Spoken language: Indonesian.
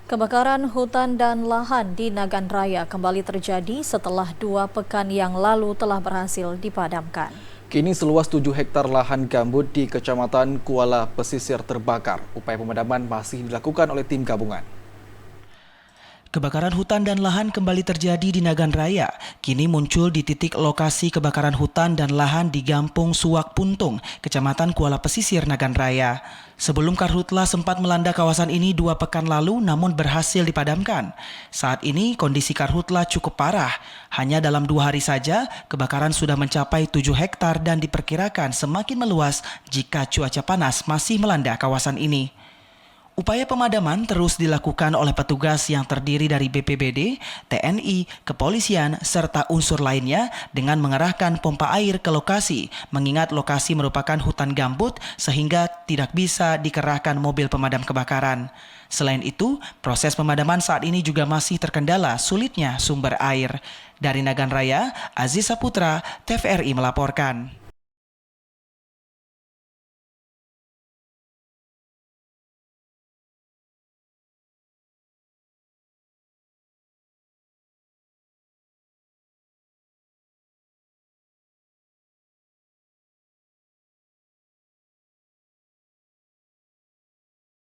Kebakaran hutan dan lahan di Nagan Raya kembali terjadi setelah 2 pekan yang lalu telah berhasil dipadamkan. Kini seluas 7 hektar lahan gambut di Kecamatan Kuala Pesisir terbakar. Upaya pemadaman masih dilakukan oleh tim gabungan. Kebakaran hutan dan lahan kembali terjadi di Nagan Raya. Kini muncul di titik lokasi kebakaran hutan dan lahan di Gampung Suwak Puntung, Kecamatan Kuala Pesisir, Nagan Raya. Sebelum karhutla sempat melanda kawasan ini 2 pekan lalu namun berhasil dipadamkan. Saat ini kondisi karhutla cukup parah. Hanya dalam 2 hari saja kebakaran sudah mencapai 7 hektar dan diperkirakan semakin meluas jika cuaca panas masih melanda kawasan ini. Upaya pemadaman terus dilakukan oleh petugas yang terdiri dari BPBD, TNI, kepolisian, serta unsur lainnya dengan mengerahkan pompa air ke lokasi, mengingat lokasi merupakan hutan gambut sehingga tidak bisa dikerahkan mobil pemadam kebakaran. Selain itu, proses pemadaman saat ini juga masih terkendala sulitnya sumber air. Dari Nagan Raya, Aziz Saputra, TVRI melaporkan.